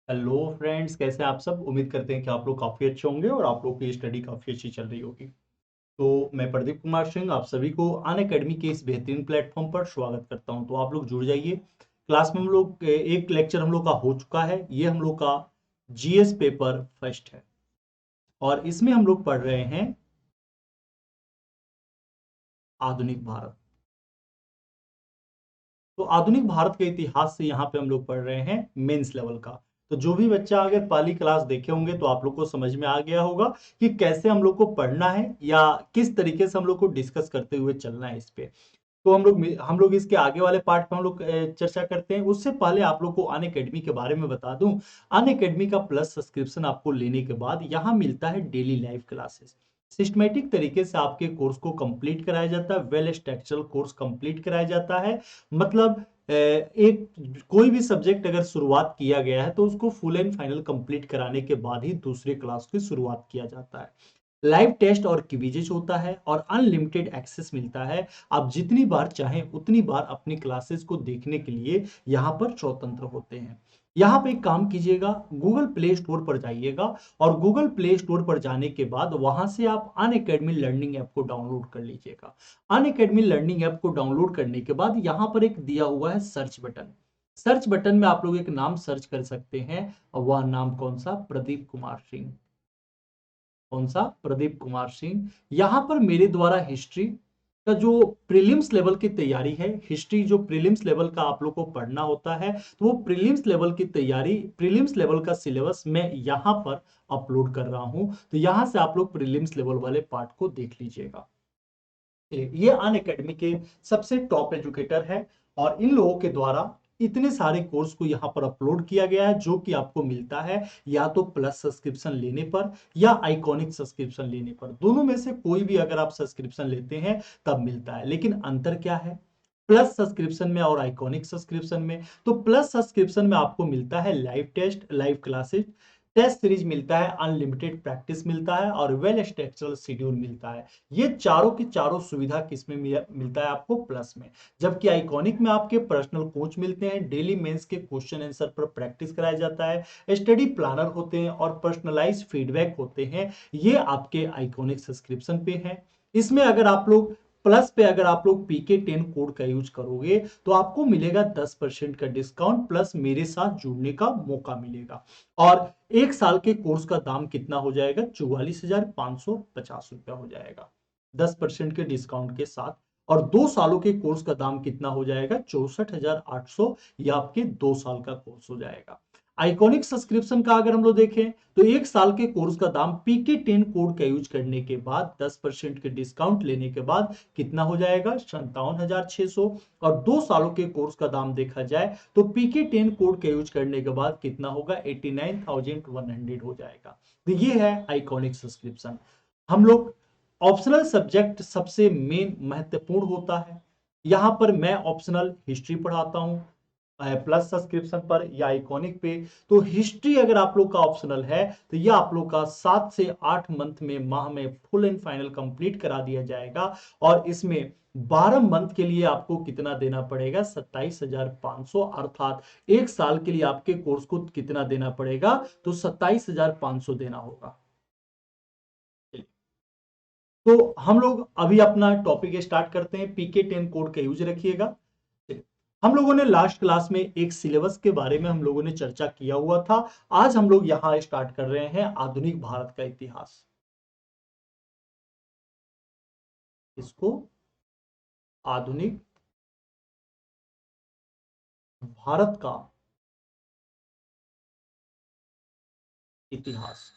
Hello friends, कैसे हैं आप सब। उम्मीद करते हैं कि आप लोग काफ़ी अच्छे होंगे और आप लोग की स्टडी काफ़ी अच्छी चल रही होगी। तो मैं प्रदीप कुमार सिंह आप सभी को अन अकेडमी के इस बेहतरीन प्लेटफॉर्म पर स्वागत करता हूं। तो आप लोग जुड़ जाइए। क्लास में हम लोग एक लेक्चर हम लोग का हो चुका है। ये हम लोग का जीएस पेपर फर्स्ट है और इसमें हम लोग पढ़ रहे हैं आधुनिक भारत। तो आधुनिक भारत के इतिहास से यहाँ पे हम लोग पढ़ रहे हैं मेंस लेवल का। तो जो भी बच्चा अगर पहली क्लास देखे होंगे तो आप लोग को समझ में आ गया होगा कि कैसे हम लोग को पढ़ना है या किस तरीके से हम लोग को डिस्कस करते हुए चलना है इस पे। तो हम लोग इसके आगे वाले पार्ट पे हम लोग चर्चा करते हैं। उससे पहले आप लोग को अन अकेडमी के बारे में बता दूं। अन अकेडमी का प्लस सब्सक्रिप्शन आपको लेने के बाद यहाँ मिलता है डेली लाइव क्लासेस। सिस्टमेटिक तरीके से आपके कोर्स को कंप्लीट कराया जाता है। वेल स्ट्रक्चरल कोर्स कंप्लीट कराया जाता है। मतलब एक कोई भी सब्जेक्ट अगर शुरुआत किया गया है तो उसको फुल एंड फाइनल कंप्लीट कराने के बाद ही दूसरे क्लास की शुरुआत किया जाता है। लाइव टेस्ट और क्विजेज होता है और अनलिमिटेड एक्सेस मिलता है। आप जितनी बार चाहें उतनी बार अपनी क्लासेस को देखने के लिए यहाँ पर स्वतंत्र होते हैं। यहाँ पे एक काम कीजिएगा, गूगल प्ले स्टोर पर जाइएगा और गूगल प्ले स्टोर पर जाने के बाद वहां से आप अन अकेडमी लर्निंग ऐप को डाउनलोड कर लीजिएगा। अन अकेडमी लर्निंग ऐप को डाउनलोड करने के बाद यहाँ पर एक दिया हुआ है सर्च बटन। सर्च बटन में आप लोग एक नाम सर्च कर सकते हैं और वह नाम कौन सा, प्रदीप कुमार सिंह। कौन सा, प्रदीप कुमार सिंह। यहां पर मेरे द्वारा हिस्ट्री का जो प्रीलिम्स लेवल की तैयारी है, हिस्ट्री जो प्रीलिम्स लेवल का आप लोग को पढ़ना होता है, तो वो प्रीलिम्स लेवल की तैयारी, प्रीलिम्स लेवल का सिलेबस मैं यहां पर अपलोड कर रहा हूं। तो यहां से आप लोग प्रीलिम्स लेवल वाले पार्ट को देख लीजिएगा। ये अन अकेडमी के सबसे टॉप एजुकेटर है और इन लोगों के द्वारा इतने सारे कोर्स को यहाँ पर अपलोड किया गया है जो कि आपको मिलता है या तो प्लस सब्सक्रिप्शन लेने पर या आइकॉनिक सब्सक्रिप्शन लेने पर। दोनों में से कोई भी अगर आप सब्सक्रिप्शन लेते हैं तब मिलता है। लेकिन अंतर क्या है प्लस सब्सक्रिप्शन में और आइकॉनिक सब्सक्रिप्शन में? तो प्लस सब्सक्रिप्शन में आपको मिलता है live test, live classes, test series मिलता है, अनलिमिटेड प्रैक्टिस मिलता है और वेल स्ट्रक्चरल शेड्यूल मिलता है। ये चारों की चारों सुविधा किसमें मिलता है आपको, प्लस में। जबकि आइकॉनिक में आपके पर्सनल कोच मिलते हैं, डेली मेंस के क्वेश्चन आंसर पर प्रैक्टिस कराया जाता है, स्टडी प्लानर होते हैं और पर्सनलाइज फीडबैक होते हैं। ये आपके आइकॉनिक सब्सक्रिप्शन पे है। इसमें अगर आप लोग प्लस पे अगर आप लोग PK10 कोड का यूज करोगे तो आपको मिलेगा 10% का डिस्काउंट प्लस मेरे साथ जुड़ने का मौका मिलेगा। और एक साल के कोर्स का दाम कितना हो जाएगा, 44,550 रुपया हो जाएगा 10% के डिस्काउंट के साथ। और 2 सालों के कोर्स का दाम कितना हो जाएगा, 64,800। ये आपके 2 साल का कोर्स हो जाएगा। आइकॉनिक सब्सक्रिप्शन का अगर हम लोग देखें तो एक साल के कोर्स का दाम PK10 कोड का यूज करने के बाद 10% के डिस्काउंट लेने के बाद कितना हो जाएगा, 57,600। और 2 सालों के कोर्स का दाम देखा जाए तो PK10 कोड का यूज करने के बाद कितना होगा, 89,100 हो जाएगा। तो ये है आइकॉनिक सब्सक्रिप्शन। हम लोग ऑप्शनल सब्जेक्ट सबसे मेन महत्वपूर्ण होता है। यहां पर मैं ऑप्शनल हिस्ट्री पढ़ाता हूं प्लस सब्सक्रिप्शन पर या आइकॉनिक पे। तो हिस्ट्री अगर आप लोग का ऑप्शनल है तो ये आप लोग का 7 से 8 मंथ में, माह में फुल एंड फाइनल कंप्लीट करा दिया जाएगा। और इसमें 12 मंथ के लिए आपको कितना देना पड़ेगा, 27,500। अर्थात एक साल के लिए आपके कोर्स को कितना देना पड़ेगा, तो 27,500 देना होगा। तो हम लोग अभी अपना टॉपिक स्टार्ट करते हैं। PK10 कोड का यूज रखिएगा। हम लोगों ने लास्ट क्लास में एक सिलेबस के बारे में हम लोगों ने चर्चा किया हुआ था। आज हम लोग यहां स्टार्ट कर रहे हैं आधुनिक भारत का इतिहास। इसको आधुनिक भारत का इतिहास।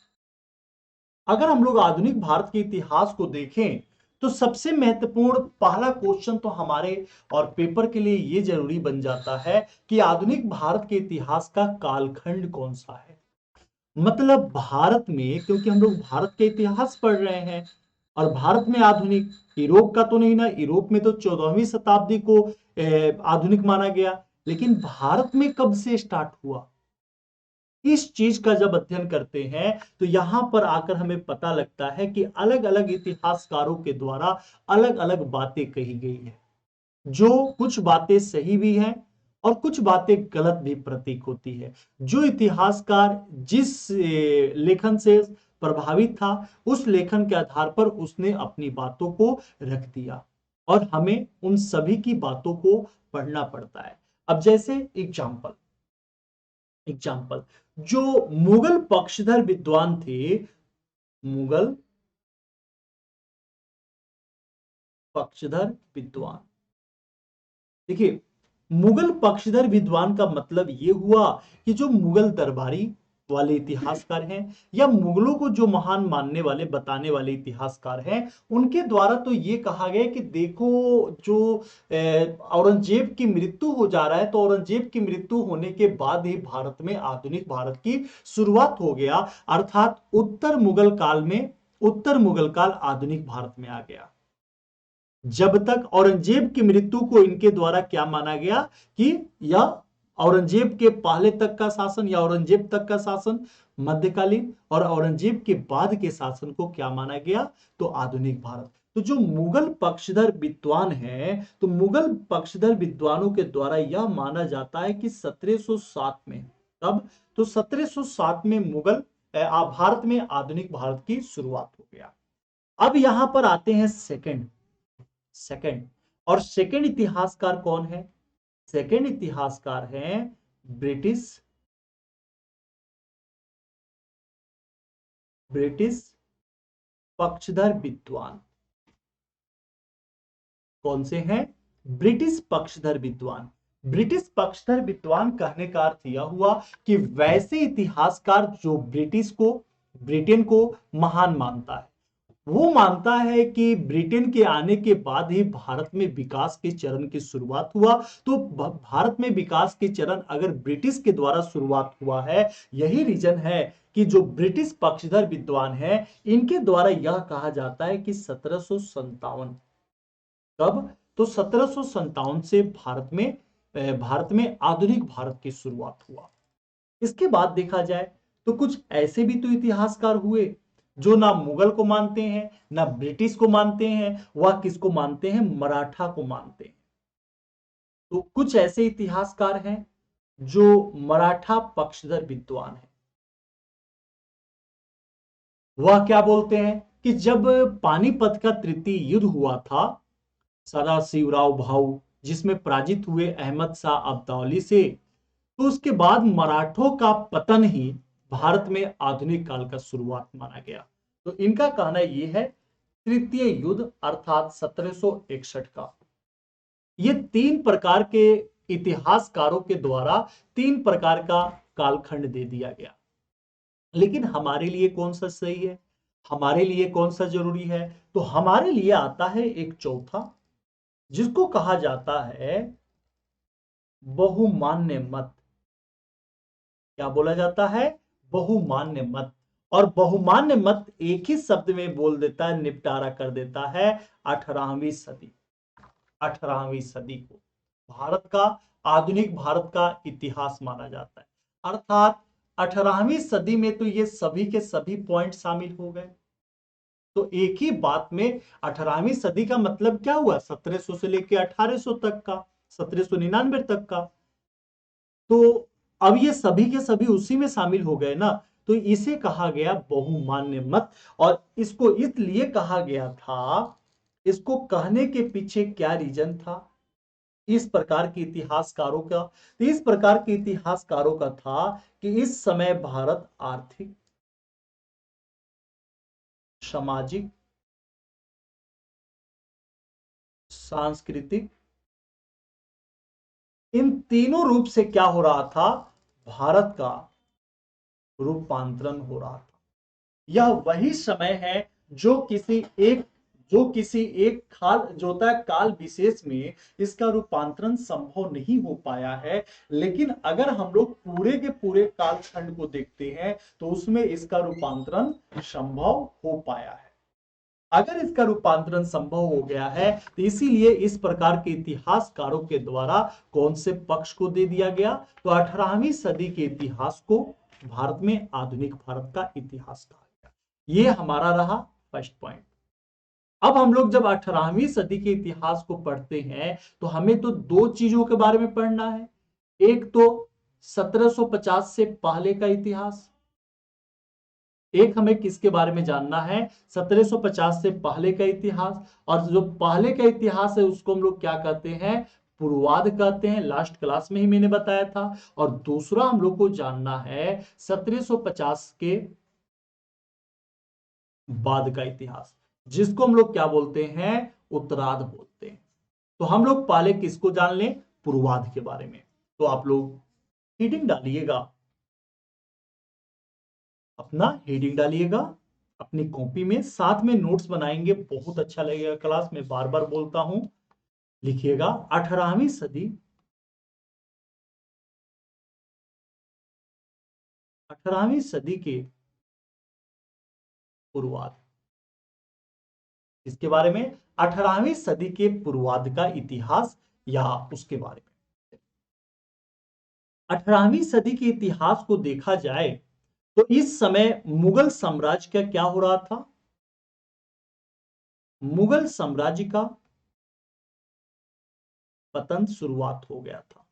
अगर हम लोग आधुनिक भारत के इतिहास को देखें तो सबसे महत्वपूर्ण पहला क्वेश्चन तो हमारे और पेपर के लिए यह जरूरी बन जाता है कि आधुनिक भारत के इतिहास का कालखंड कौन सा है। मतलब भारत में, क्योंकि हम लोग भारत के इतिहास पढ़ रहे हैं और भारत में आधुनिक, यूरोप का तो नहीं ना। यूरोप में तो 14वीं शताब्दी को आधुनिक माना गया, लेकिन भारत में कब से स्टार्ट हुआ, इस चीज का जब अध्ययन करते हैं तो यहां पर आकर हमें पता लगता है कि अलग अलग इतिहासकारों के द्वारा अलग अलग बातें कही गई है। जो कुछ बातें सही भी हैं और कुछ बातें गलत भी प्रतीक होती है। जो इतिहासकार जिस लेखन से प्रभावित था, उस लेखन के आधार पर उसने अपनी बातों को रख दिया और हमें उन सभी की बातों को पढ़ना पड़ता है। अब जैसे एग्जाम्पल एग्जाम्पल जो मुगल पक्षधर विद्वान थे, मुगल पक्षधर विद्वान, देखिए मुगल पक्षधर विद्वान का मतलब यह हुआ कि जो मुगल दरबारी वाले इतिहासकार हैं या मुगलों को जो महान मानने वाले बताने वाले इतिहासकार हैं, उनके द्वारा तो ये कहा गया कि देखो जो औरंगजेब की मृत्यु हो जा रहा है, तो औरंगजेब की मृत्यु होने के बाद ही भारत में आधुनिक भारत की शुरुआत हो गया, अर्थात उत्तर मुगल काल आधुनिक भारत में आ गया। जब तक औरंगजेब की मृत्यु को इनके द्वारा क्या माना गया कि यह औरंगजेब के पहले तक का शासन या औरंगजेब तक का शासन मध्यकालीन, और औरंगजेब के बाद के शासन को क्या माना गया, तो आधुनिक भारत। तो जो मुगल पक्षधर विद्वान है, तो मुगल पक्षधर विद्वानों के द्वारा यह माना जाता है कि 1707 में, तब तो 1707 में मुगल भारत में आधुनिक भारत की शुरुआत हो गया। अब यहां पर आते हैं सेकंड और सेकंड इतिहासकार कौन है? सेकंड इतिहासकार हैं ब्रिटिश पक्षधर विद्वान। कौन से हैं? ब्रिटिश पक्षधर विद्वान। ब्रिटिश पक्षधर विद्वान कहने का अर्थ यह हुआ कि वैसे इतिहासकार जो ब्रिटेन को महान मानता है, वो मानता है कि ब्रिटेन के आने के बाद ही भारत में विकास के चरण की शुरुआत हुआ। तो भारत में विकास के चरण अगर ब्रिटिश के द्वारा शुरुआत हुआ है, यही रीजन है कि जो ब्रिटिश पक्षधर विद्वान है, इनके द्वारा यह कहा जाता है कि 1757, कब? तो 1757 से भारत में आधुनिक भारत की शुरुआत हुआ। इसके बाद देखा जाए तो कुछ ऐसे भी तो इतिहासकार हुए जो ना मुगल को मानते हैं, ना ब्रिटिश को मानते हैं, वह किसको मानते हैं? मराठा को मानते हैं। तो कुछ ऐसे इतिहासकार हैं जो मराठा पक्षधर विद्वान हैं। वह क्या बोलते हैं कि जब पानीपत का तृतीय युद्ध हुआ था सदाशिवराव भाऊ, जिसमें पराजित हुए अहमद शाह अब्दाली से, तो उसके बाद मराठों का पतन ही भारत में आधुनिक काल का शुरुआत माना गया। तो इनका कहना यह है तृतीय युद्ध अर्थात 1761 का। ये तीन प्रकार के इतिहासकारों के द्वारा तीन प्रकार का कालखंड दे दिया गया, लेकिन हमारे लिए कौन सा सही है, हमारे लिए कौन सा जरूरी है? तो हमारे लिए आता है एक चौथा, जिसको कहा जाता है बहुमान्य मत। क्या बोला जाता है? बहुमान्य मत। और बहुमान्य मत एक ही शब्द में बोल देता है, निपटारा कर देता है 18वीं सदी। 18वीं सदी को भारत का आधुनिक भारत का इतिहास माना जाता है, अर्थात 18वीं सदी में तो ये सभी के सभी पॉइंट शामिल हो गए। तो एक ही बात में 18वीं सदी का मतलब क्या हुआ? 1700 से लेकर 1800 तक का, 1799 तक का। तो अब ये सभी के सभी उसी में शामिल हो गए ना, तो इसे कहा गया बहुमान्य मत। और इसको इसलिए कहा गया था, इसको कहने के पीछे क्या रीजन था इस प्रकार के इतिहासकारों का? तो इस प्रकार के इतिहासकारों का था कि इस समय भारत आर्थिक, सामाजिक, सांस्कृतिक, इन तीनों रूप से क्या हो रहा था? भारत का रूपांतरण हो रहा था। यह वही समय है जो किसी एक काल जो होता है काल विशेष में इसका रूपांतरण संभव नहीं हो पाया है, लेकिन अगर हम लोग पूरे के पूरे कालखंड को देखते हैं तो उसमें इसका रूपांतरण संभव हो पाया है। अगर इसका रूपांतरण संभव हो गया है तो इसीलिए इस प्रकार के इतिहासकारों के द्वारा कौन से पक्ष को दे दिया गया? तो 18वीं सदी के इतिहास को भारत में आधुनिक भारत का इतिहास कहा गया। ये हमारा रहा फर्स्ट पॉइंट। अब हम लोग जब 18वीं सदी के इतिहास को पढ़ते हैं तो हमें तो दो चीजों के बारे में पढ़ना है। एक तो 1750 से पहले का इतिहास, एक हमें किसके बारे में जानना है, 1750 से पहले का इतिहास। और जो पहले का इतिहास है उसको हम लोग क्या कहते हैं, पूर्वाध कहते हैं, लास्ट क्लास में ही मैंने बताया था। और दूसरा हम लोग को जानना है 1750 के बाद का इतिहास, जिसको हम लोग क्या बोलते हैं, उत्तरार्ध बोलते हैं। तो हम लोग पहले किसको जान लें, पूर्वाध के बारे में। तो आप लोग हेडिंग डालिएगा, अपना हेडिंग डालिएगा अपनी कॉपी में, साथ में नोट्स बनाएंगे, बहुत अच्छा लगेगा क्लास में, बार बार बोलता हूं। लिखिएगा 18वीं सदी, 18वीं सदी के पूर्वाध, इसके बारे में 18वीं सदी के पूर्वाध का इतिहास या उसके बारे में। 18वीं सदी के इतिहास को देखा जाए तो इस समय मुगल साम्राज्य का क्या हो रहा था, मुगल साम्राज्य का पतन शुरुआत हो गया था।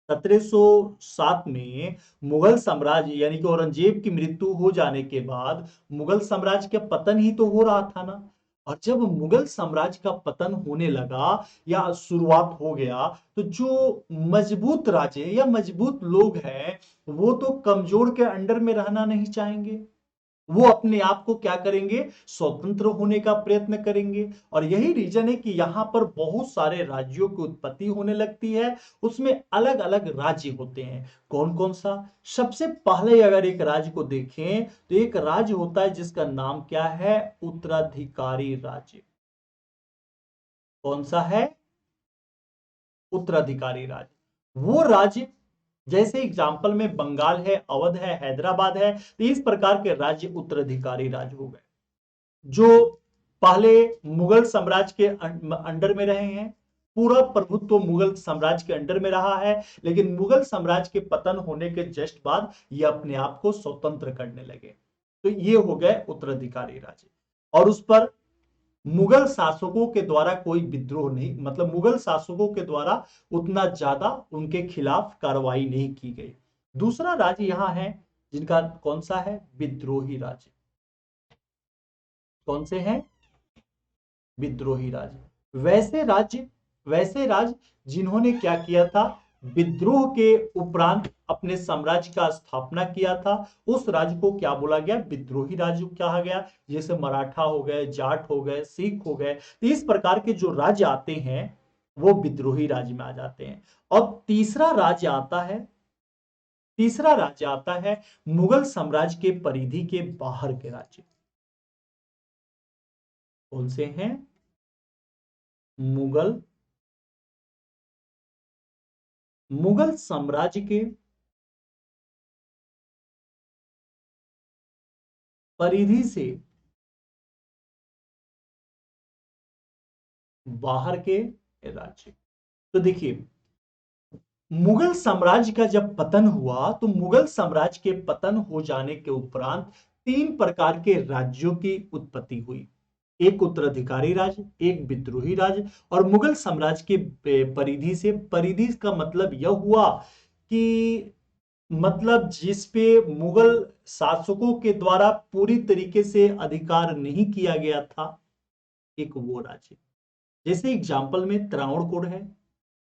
1707 में मुगल साम्राज्य यानी कि औरंगजेब की मृत्यु हो जाने के बाद मुगल साम्राज्य का पतन ही तो हो रहा था ना। और जब मुगल साम्राज्य का पतन होने लगा या शुरुआत हो गया, तो जो मजबूत राजे या मजबूत लोग हैं वो तो कमजोर के अंडर में रहना नहीं चाहेंगे, वो अपने आप को क्या करेंगे, स्वतंत्र होने का प्रयत्न करेंगे। और यही रीजन है कि यहां पर बहुत सारे राज्यों की उत्पत्ति होने लगती है, उसमें अलग अलग राज्य होते हैं। कौन कौन सा, सबसे पहले अगर एक राज्य को देखें तो एक राज्य होता है जिसका नाम क्या है, उत्तराधिकारी राज्य। कौन सा है, उत्तराधिकारी राज्य। वो राज्य जैसे एग्जाम्पल में बंगाल है, अवध है, हैदराबाद है, तो इस प्रकार के राज्य उत्तराधिकारी राज्य हो गए, जो पहले मुगल साम्राज्य के अंडर में रहे हैं। पूरा प्रभुत्व तो मुगल साम्राज्य के अंडर में रहा है, लेकिन मुगल साम्राज्य के पतन होने के जस्ट बाद ये अपने आप को स्वतंत्र करने लगे। तो ये हो गए उत्तराधिकारी राज्य। और उस पर मुगल शासकों के द्वारा कोई विद्रोह नहीं, मतलब मुगल शासकों के द्वारा उतना ज्यादा उनके खिलाफ कार्रवाई नहीं की गई। दूसरा राज्य यहां है जिनका कौन सा है, विद्रोही राज्य। कौन से हैं, विद्रोही राज्य। वैसे राज्य जिन्होंने क्या किया था, विद्रोह के उपरांत अपने साम्राज्य का स्थापना किया था, उस राज्य को क्या बोला गया, विद्रोही राज्य कहा गया। जैसे मराठा हो गए, जाट हो गए, सिख हो गए, तो इस प्रकार के जो राज्य आते हैं वो विद्रोही राज्य में आ जाते हैं। और तीसरा राज्य आता है मुगल साम्राज्य के परिधि के बाहर के राज्य। कौन से हैं, मुगल मुगल साम्राज्य के परिधि से बाहर के राज्य। तो देखिए, मुगल साम्राज्य का जब पतन हुआ तो मुगल साम्राज्य के पतन हो जाने के उपरांत तीन प्रकार के राज्यों की उत्पत्ति हुई। एक उत्तराधिकारी राज्य, एक विद्रोही राज्य, और मुगल साम्राज्य के परिधि से, परिधि का मतलब यह हुआ कि मतलब जिस पे मुगल शासकों के द्वारा पूरी तरीके से अधिकार नहीं किया गया था, एक वो राज्य। जैसे एग्जाम्पल में त्रावणकोर है,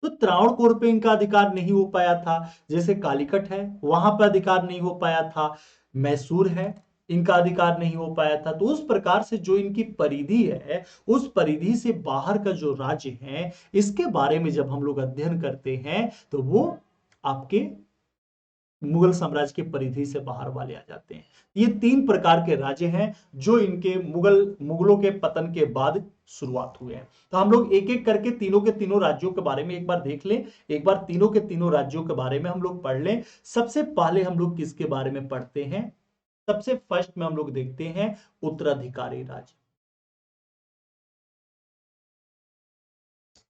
तो त्रावणकोर पे इनका अधिकार नहीं हो पाया था। जैसे कालीकट है, वहां पर अधिकार नहीं हो पाया था। मैसूर है, इनका अधिकार नहीं हो पाया था। तो उस प्रकार से जो इनकी परिधि है, उस परिधि से बाहर का जो राज्य है, इसके बारे में जब हम लोग अध्ययन करते हैं तो वो आपके मुगल साम्राज्य के परिधि से बाहर वाले आ जाते हैं। ये तीन प्रकार के राज्य हैं जो इनके मुगलों के पतन के बाद शुरुआत हुए हैं। तो हम लोग एक एक करके तीनों के तीनों राज्यों के बारे में एक बार देख लें, एक बार तीनों के तीनों राज्यों के बारे में हम लोग पढ़ लें। सबसे पहले हम लोग किसके बारे में पढ़ते हैं, सबसे फर्स्ट में हम लोग देखते हैं उत्तराधिकारी राज्य।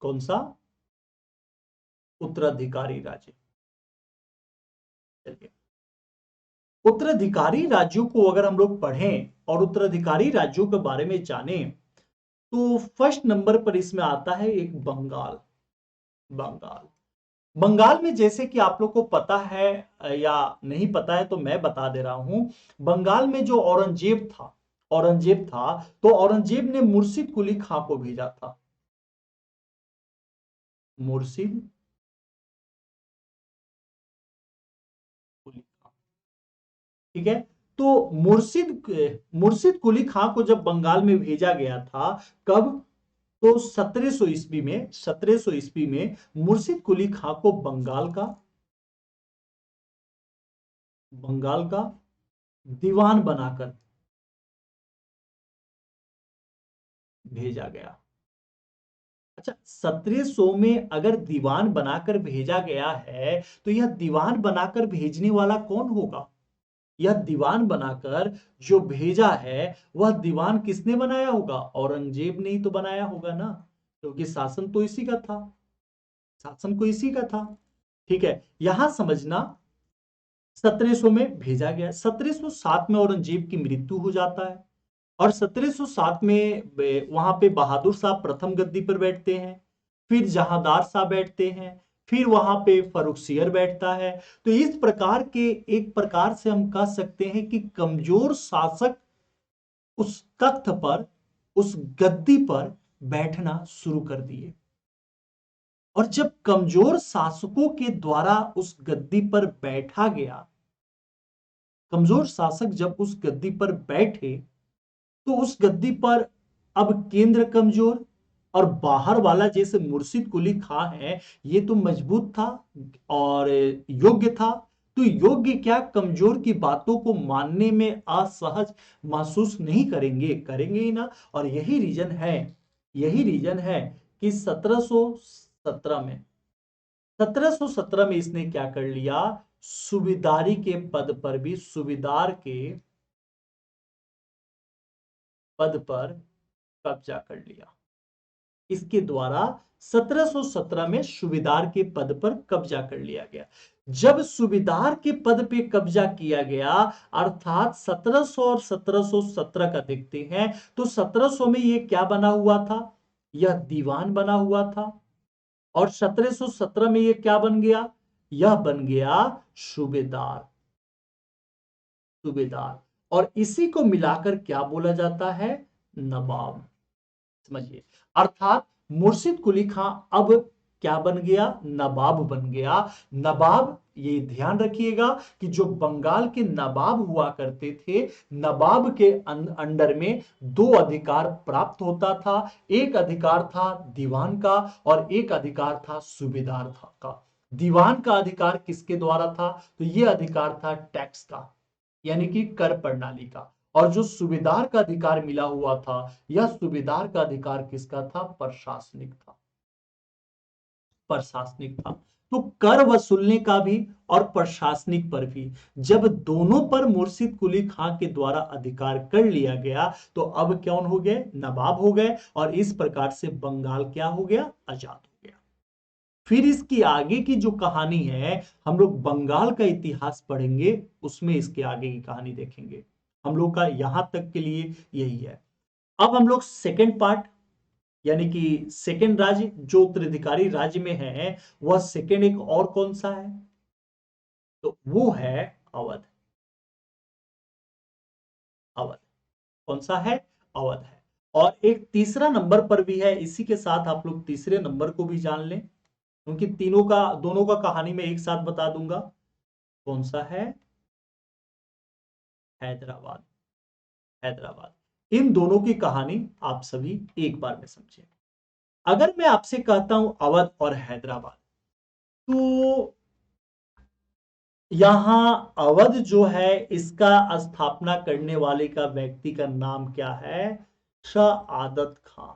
कौन सा, उत्तराधिकारी राज्य। चलिए, उत्तराधिकारी राज्यों को अगर हम लोग पढ़ें और उत्तराधिकारी राज्यों के बारे में जानें, तो फर्स्ट नंबर पर इसमें आता है एक बंगाल। बंगाल बंगाल में जैसे कि आप लोग को पता है या नहीं पता है तो मैं बता दे रहा हूं। बंगाल में जो औरंगजेब था तो औरंगजेब ने मुर्शिद कुली खां को भेजा था। मुर्शिद कुली खां, ठीक है। तो मुर्शिद कुली खां को जब बंगाल में भेजा गया था, कब? तो 1700 ईस्वी में मुर्शिद कुली खां को बंगाल का दीवान बनाकर भेजा गया। अच्छा, 1700 में अगर दीवान बनाकर भेजा गया है तो यह दीवान बनाकर भेजने वाला कौन होगा? यह दीवान बनाकर जो भेजा है वह दीवान किसने बनाया होगा? औरंगजेब ने ही तो बनाया होगा ना, क्योंकि शासन तो इसी का था, शासन को इसी का था। ठीक है, यहां समझना 1700 में भेजा गया, 1707 में औरंगजेब की मृत्यु हो जाता है और 1707 में वहां पे बहादुर शाह प्रथम गद्दी पर बैठते हैं, फिर जहांदार शाह बैठते हैं, फिर वहां पे फर्रुखसियर बैठता है। तो इस प्रकार के एक प्रकार से हम कह सकते हैं कि कमजोर शासक उस तख्त पर, उस गद्दी पर बैठना शुरू कर दिए। और जब कमजोर शासकों के द्वारा उस गद्दी पर बैठा गया, कमजोर शासक जब उस गद्दी पर बैठे तो उस गद्दी पर अब केंद्र कमजोर और बाहर वाला जैसे मुर्शिद कुली खां है, ये तो मजबूत था और योग्य था। तो योग्य क्या कमजोर की बातों को मानने में असहज महसूस नहीं करेंगे, करेंगे ही ना। और यही रीजन है कि 1717 में इसने क्या कर लिया? सूबेदारी के पद पर भी, सूबेदार के पद पर कब्जा कर लिया। इसके द्वारा 1717 में सूबेदार के पद पर कब्जा कर लिया गया। जब सूबेदार के पद पे कब्जा किया गया, अर्थात 1700 और 1717 का देखते हैं, तो 1700 में ये क्या बना हुआ था? यह दीवान बना हुआ था। और 1717 में ये क्या बन गया? यह बन गया सूबेदार, सूबेदार। और इसी को मिलाकर क्या बोला जाता है? नवाब। समझिए, अर्थात मुर्शिद कुली खां अब क्या बन गया? नवाब बन गया। नवाब, ये ध्यान रखिएगा कि जो बंगाल के नवाब हुआ करते थे, नवाब के अंडर में दो अधिकार प्राप्त होता था। एक अधिकार था दीवान का और एक अधिकार था सूबेदार का। दीवान का अधिकार किसके द्वारा था? तो यह अधिकार था टैक्स का, यानी कि कर प्रणाली का। और जो सूबेदार का अधिकार मिला हुआ था, यह सूबेदार का अधिकार किसका था? प्रशासनिक था, प्रशासनिक था। तो कर वसूलने का भी और प्रशासनिक पर भी जब दोनों पर मुर्शिद कुली खां के द्वारा अधिकार कर लिया गया, तो अब कौन हो गए? नवाब हो गए। और इस प्रकार से बंगाल क्या हो गया? आजाद हो गया। फिर इसकी आगे की जो कहानी है, हम लोग बंगाल का इतिहास पढ़ेंगे, उसमें इसके आगे की कहानी देखेंगे। हम लोग का यहां तक के लिए यही है। अब हम लोग सेकेंड पार्ट, यानी कि सेकेंड राज्य जो उत्तराधिकारी राज्य में है, वह सेकेंड एक और कौन सा है? तो वो है अवध। अवध कौन सा है? अवध है। और एक तीसरा नंबर पर भी है, इसी के साथ आप लोग तीसरे नंबर को भी जान लें, क्योंकि तीनों का, दोनों का कहानी में एक साथ बता दूंगा। कौन सा है? हैदराबाद। हैदराबाद। इन दोनों की कहानी आप सभी एक बार में समझें। अगर मैं आपसे कहता हूं अवध और हैदराबाद, तो यहां अवध जो है, इसका स्थापना करने वाले का व्यक्ति का नाम क्या है? शाह आदत खां।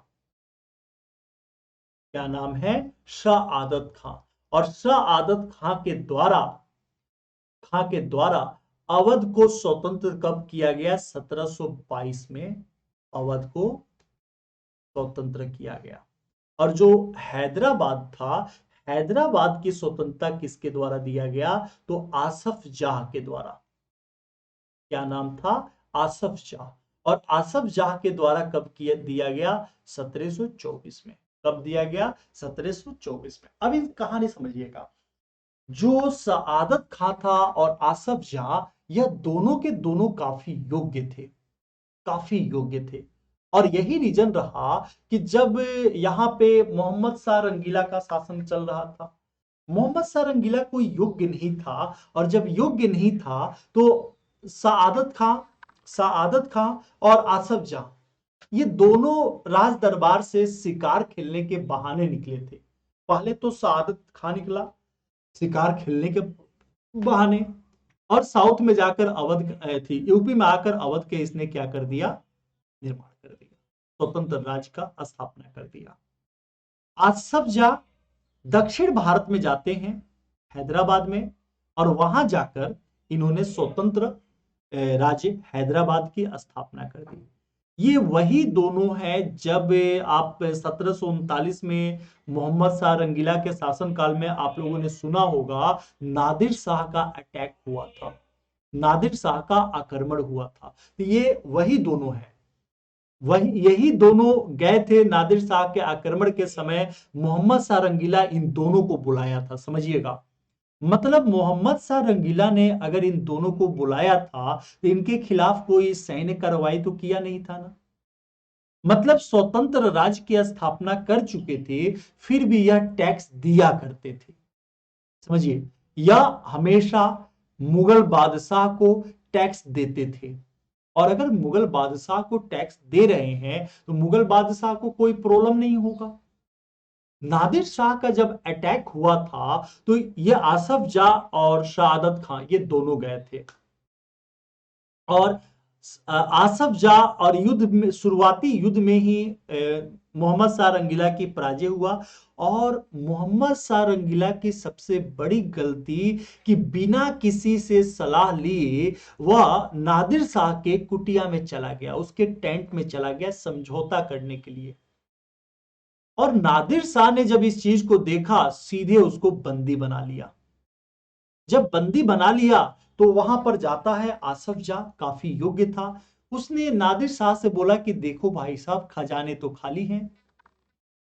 क्या नाम है? शाह आदत खां। और शाह आदत खां के द्वारा अवध को स्वतंत्र कब किया गया? 1722 में अवध को स्वतंत्र किया गया। और जो हैदराबाद था, हैदराबाद की स्वतंत्रता किसके द्वारा दिया गया? तो आसफ जाह के द्वारा। क्या नाम था? आसफ जाह। और आसफ जाह के द्वारा कब किया दिया गया? 1724 में। कब दिया गया? 1724 में। अब इस कहानी समझिएगा। जो सआदत खां था और आसफ जहां, यह दोनों के दोनों काफी योग्य थे, काफी योग्य थे। और यही रीजन रहा कि जब यहाँ पे मोहम्मद शाह रंगीला का शासन चल रहा था, मोहम्मद शाह रंगीला कोई योग्य नहीं था। और जब योग्य नहीं था तो सआदत खां सआदत खां और आसफ जहां, ये दोनों राज दरबार से शिकार खेलने के बहाने निकले थे। पहले तो सआदत खां निकला शिकार खेलने के बहाने, और साउथ में जाकर अवध थी यूपी में आकर अवध के इसने क्या कर दिया, निर्माण कर दिया, स्वतंत्र राज्य का स्थापना कर दिया। आसफ जाह दक्षिण भारत में जाते हैं, हैदराबाद में, और वहां जाकर इन्होंने स्वतंत्र राज्य हैदराबाद की स्थापना कर दी। ये वही दोनों हैं जब आप 1739 में मोहम्मद शाह रंगीला के शासनकाल में आप लोगों ने सुना होगा नादिर शाह का अटैक हुआ था, नादिर शाह का आक्रमण हुआ था। तो ये वही दोनों हैं, वही यही दोनों गए थे नादिर शाह के आक्रमण के समय। मोहम्मद शाह रंगीला इन दोनों को बुलाया था, समझिएगा। मतलब मोहम्मद शाह रंगीला ने अगर इन दोनों को बुलाया था तो इनके खिलाफ कोई सैन्य कार्रवाई तो किया नहीं था ना। मतलब स्वतंत्र राज्य की स्थापना कर चुके थे, फिर भी यह टैक्स दिया करते थे, समझिए। यह हमेशा मुगल बादशाह को टैक्स देते थे। और अगर मुगल बादशाह को टैक्स दे रहे हैं तो मुगल बादशाह को कोई प्रॉब्लम नहीं होगा। नादिर शाह का जब अटैक हुआ था तो ये आसफ जाह और शहादत खां ये दोनों गए थे। और आसफ जाह और युद्ध में, शुरुआती युद्ध में ही मोहम्मद शाह रंगीला की पराजय हुआ। और मोहम्मद शाह रंगीला की सबसे बड़ी गलती कि बिना किसी से सलाह लिए वह नादिर शाह के कुटिया में चला गया, उसके टेंट में चला गया समझौता करने के लिए। और नादिर शाह ने जब इस चीज को देखा सीधे उसको बंदी बना लिया। जब बंदी बना लिया तो वहां पर जाता है आसफ जाह, काफी योग्य था। उसने नादिर शाह से बोला कि देखो भाई साहब, खजाने तो खाली हैं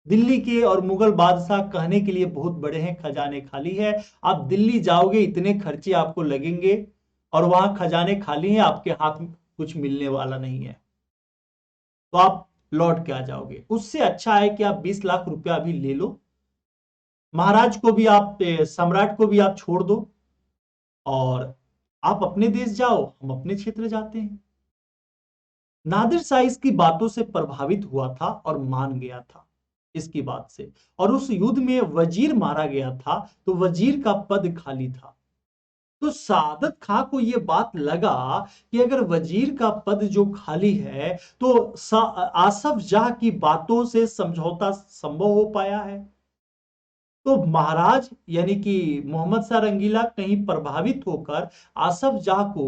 दिल्ली के, और मुगल बादशाह कहने के लिए बहुत बड़े हैं, खजाने खाली है। आप दिल्ली जाओगे इतने खर्चे आपको लगेंगे, और वहां खजाने खाली हैं, आपके हाथ में कुछ मिलने वाला नहीं है, तो आप लौट के आ जाओगे। उससे अच्छा है कि आप 20 लाख रुपया अभी ले लो, महाराज को भी आप सम्राट को भी आप छोड़ दो, और आप अपने देश जाओ, हम अपने क्षेत्र जाते हैं। नादिर शाह इसकी बातों से प्रभावित हुआ था और मान गया था इसकी बात से। और उस युद्ध में वजीर मारा गया था तो वजीर का पद खाली था। तो सादत खां को यह बात लगा कि अगर वजीर का पद जो खाली है तो आसफ जाह की बातों से समझौता संभव हो पाया है। तो महाराज यानी कि मोहम्मद शाह रंगीला कहीं प्रभावित होकर आसफ जाह को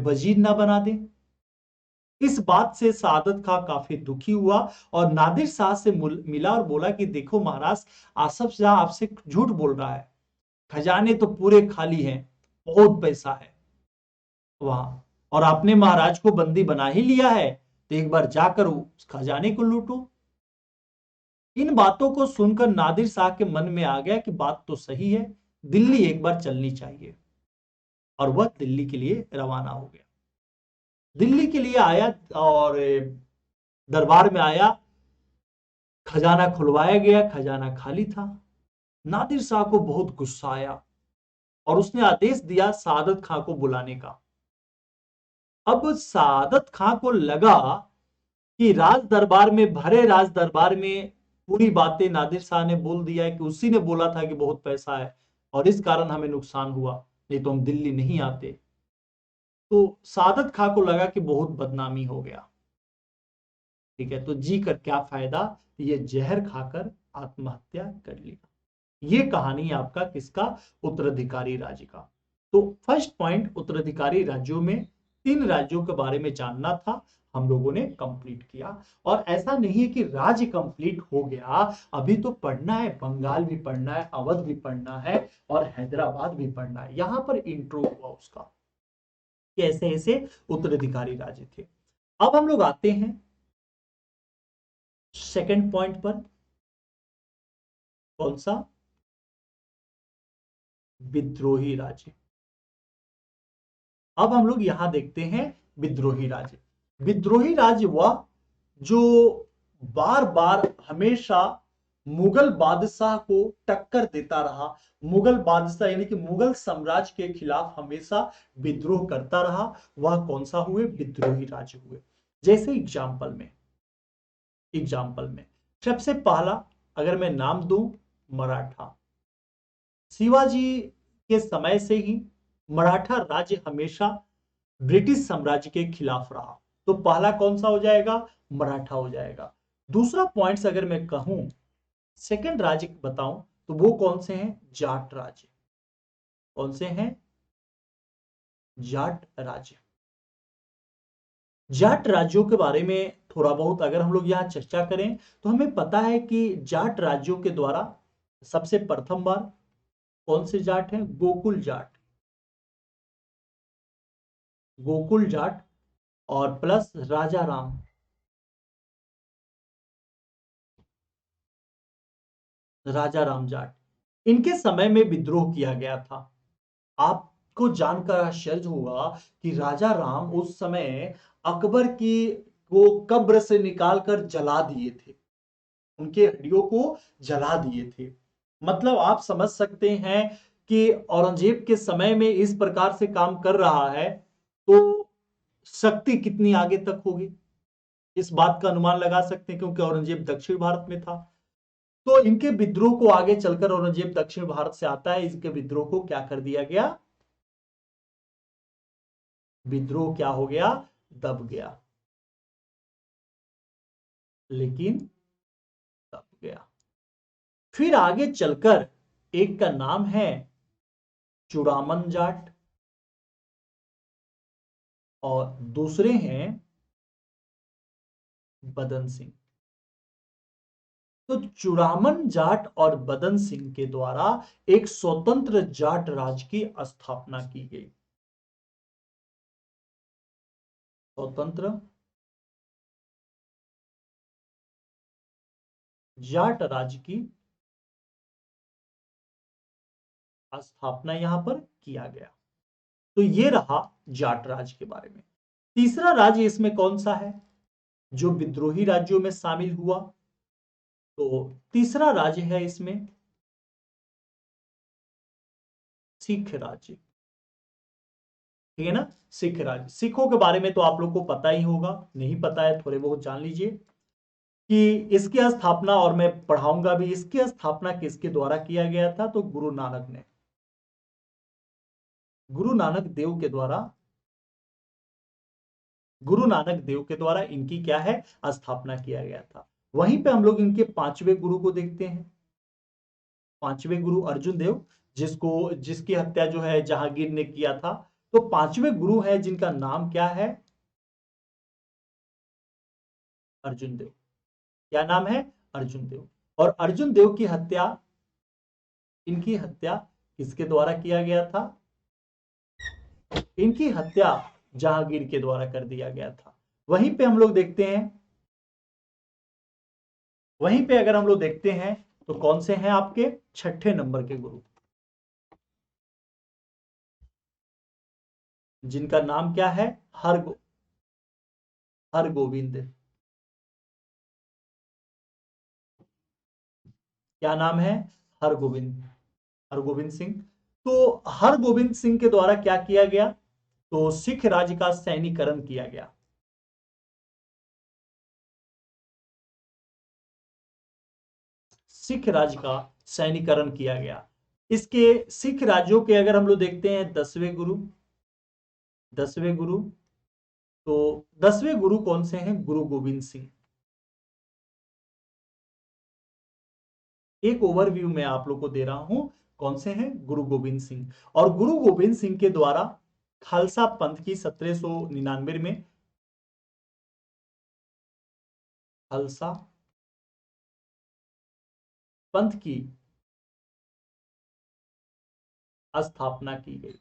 वजीर ना बना दे। इस बात से सादत खां काफी दुखी हुआ और नादिर शाह से मिला और बोला कि देखो महाराज, आसफ शाह आपसे झूठ बोल रहा है, खजाने तो पूरे खाली हैं, बहुत पैसा है वहां, और आपने महाराज को बंदी बना ही लिया है, तो एक बार जाकर उस खजाने को लूटो। इन बातों को सुनकर नादिर शाह के मन में आ गया कि बात तो सही है, दिल्ली एक बार चलनी चाहिए। और वह दिल्ली के लिए रवाना हो गया, दिल्ली के लिए आया, और दरबार में आया, खजाना खुलवाया गया, खजाना खाली था। नादिर शाह को बहुत गुस्सा आया और उसने आदेश दिया सादत खां को बुलाने का। अब सादत खां को लगा कि राज दरबार में, भरे राज दरबार में पूरी बातें नादिर शाह ने बोल दिया है कि उसी ने बोला था कि बहुत पैसा है और इस कारण हमें नुकसान हुआ, नहीं तो हम दिल्ली नहीं आते। तो सादत खां को लगा कि बहुत बदनामी हो गया, ठीक है, तो जी कर क्या फायदा, ये जहर खाकर आत्महत्या कर लिया। ये कहानी आपका किसका, उत्तराधिकारी राज्य का। तो फर्स्ट पॉइंट, उत्तराधिकारी राज्यों में 3 राज्यों के बारे में जानना था, हम लोगों ने कंप्लीट किया। और ऐसा नहीं है कि राज्य कंप्लीट हो गया, अभी तो पढ़ना है, बंगाल भी पढ़ना है, अवध भी पढ़ना है, और हैदराबाद भी पढ़ना है। यहां पर इंट्रो हुआ उसका, कैसे ऐसे उत्तराधिकारी राज्य थे। अब हम लोग आते हैं सेकंड पॉइंट पर। कौन सा, विद्रोही राज्य। अब हम लोग यहां देखते हैं विद्रोही राज्य। विद्रोही राज्य वह जो बार बार हमेशा मुगल बादशाह को टक्कर देता रहा, मुगल बादशाह यानी कि मुगल साम्राज्य के खिलाफ हमेशा विद्रोह करता रहा, वह कौन सा हुए? विद्रोही राज्य हुए। जैसे एग्जाम्पल में सबसे पहला अगर मैं नाम दूं, मराठा। शिवाजी के समय से ही मराठा राज्य हमेशा ब्रिटिश साम्राज्य के खिलाफ रहा, तो पहला कौन सा हो जाएगा? मराठा हो जाएगा। दूसरा पॉइंट्स अगर मैं कहूं, सेकंड राज्य बताऊं, तो वो कौन से हैं? जाट राज्य। कौन से हैं? जाट राज्य। जाट राज्यों के बारे में थोड़ा बहुत अगर हम लोग यहाँ चर्चा करें, तो हमें पता है कि जाट राज्यों के द्वारा सबसे प्रथम बार कौन से जाट हैं? गोकुल जाट। गोकुल जाट और प्लस राजा राम। राजा राम जाट, इनके समय में विद्रोह किया गया था। आपको जानकर आश्चर्य होगा कि राजा राम उस समय अकबर की वो कब्र से निकालकर जला दिए थे, उनके हड्डियों को जला दिए थे। मतलब आप समझ सकते हैं कि औरंगजेब के समय में इस प्रकार से काम कर रहा है, तो शक्ति कितनी आगे तक होगी, इस बात का अनुमान लगा सकते हैं, क्योंकि औरंगजेब दक्षिण भारत में था। तो इनके विद्रोह को आगे चलकर औरंगजेब दक्षिण भारत से आता है, इसके विद्रोह को क्या कर दिया गया? विद्रोह क्या हो गया? दब गया। लेकिन दब गया। फिर आगे चलकर एक का नाम है चूड़ामन जाट और दूसरे हैं बदन सिंह। तो चूड़ामन जाट और बदन सिंह के द्वारा एक स्वतंत्र जाट राज्य की स्थापना की गई। स्वतंत्र जाट राज्य की स्थापना यहां पर किया गया। तो ये रहा जाट राज्य के बारे में। तीसरा राज्य इसमें कौन सा है जो विद्रोही राज्यों में शामिल हुआ? तो तीसरा राज्य है इसमें सिख राज्य। ठीक है ना? सिख राज्य। सिखों के बारे में तो आप लोग को पता ही होगा, नहीं पता है थोड़े बहुत जान लीजिए कि इसकी स्थापना, और मैं पढ़ाऊंगा भी, इसकी स्थापना किसके द्वारा किया गया था? तो गुरु नानक ने, गुरु नानक देव के द्वारा, गुरु नानक देव के द्वारा इनकी क्या है? स्थापना किया गया था। वहीं पे हम लोग इनके पांचवें गुरु को देखते हैं। पांचवें गुरु अर्जुन देव, जिसकी हत्या जो है जहांगीर ने किया था। तो पांचवें गुरु है जिनका नाम क्या है? अर्जुन देव। क्या नाम है? अर्जुन देव। और अर्जुन देव की हत्या, इनकी हत्या किसके द्वारा किया गया था? इनकी हत्या जहांगीर के द्वारा कर दिया गया था। वहीं पे हम लोग देखते हैं, वहीं पे अगर हम लोग देखते हैं तो कौन से हैं आपके छठे नंबर के गुरु, जिनका नाम क्या है? हरगोविंद। क्या नाम है? हरगोविंद। हरगोविंद सिंह। तो हरगोविंद सिंह के द्वारा क्या किया गया? तो सिख राज्य का सैनिकरण किया गया। सिख राज्य का सैनिकरण किया गया। इसके सिख राज्यों के अगर हम लोग देखते हैं दसवें गुरु, दसवें गुरु, तो दसवें गुरु कौन से हैं? गुरु गोविंद सिंह। एक ओवरव्यू में आप लोग को दे रहा हूं, कौन से हैं? गुरु गोविंद सिंह। और गुरु गोविंद सिंह के द्वारा खालसा पंथ की 1799 में खालसा पंथ की स्थापना की गई।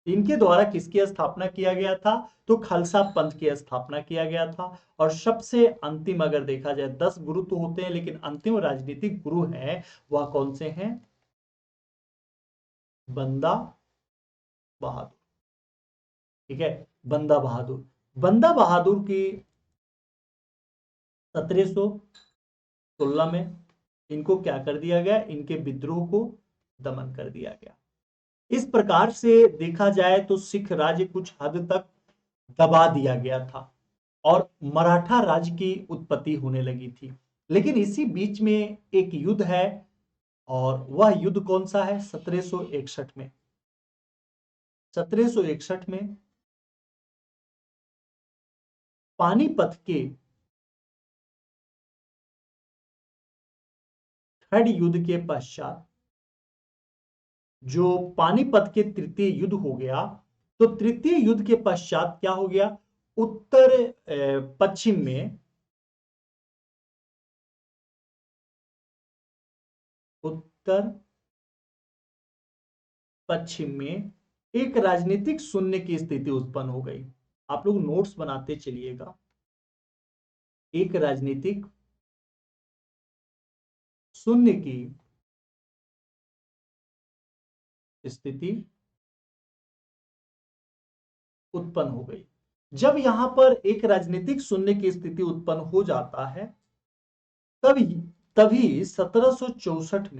इनके द्वारा किसकी स्थापना किया गया था? तो खालसा पंथ की स्थापना किया गया था। और सबसे अंतिम अगर देखा जाए, 10 गुरु तो होते हैं, लेकिन अंतिम राजनीतिक गुरु हैं वह कौन से हैं? बंदा बहादुर। ठीक है, बंदा बहादुर। बंदा बहादुर की 1716 में इनको क्या कर दिया गया, इनके विद्रोह को दमन कर दिया गया। इस प्रकार से देखा जाए तो सिख राज्य कुछ हद तक दबा दिया गया था और मराठा राज्य की उत्पत्ति होने लगी थी। लेकिन इसी बीच में एक युद्ध है, और वह युद्ध कौन सा है, 1761 में। 1761 में पानीपत के थर्ड युद्ध के पश्चात, जो पानीपत के तृतीय युद्ध हो गया, तो तृतीय युद्ध के पश्चात क्या हो गया, उत्तर पश्चिम में, उत्तर पश्चिम में एक राजनीतिक शून्य की स्थिति उत्पन्न हो गई। आप लोग नोट्स बनाते चलिएगा। एक राजनीतिक शून्य की स्थिति उत्पन्न हो गई। जब यहां पर एक राजनीतिक शून्य की स्थिति उत्पन्न हो जाता है, तभी तभी 1764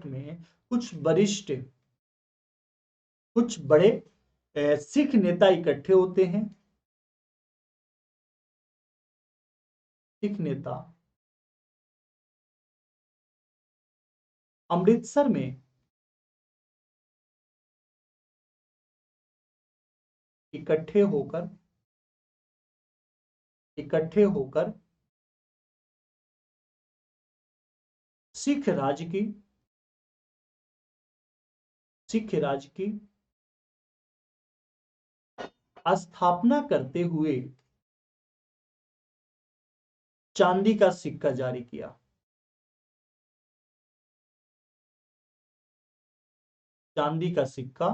में कुछ वरिष्ठ, कुछ बड़े सिख नेता इकट्ठे होते हैं। सिख नेता अमृतसर में इकट्ठे होकर सिख राज्य की स्थापना करते हुए चांदी का सिक्का जारी किया। चांदी का सिक्का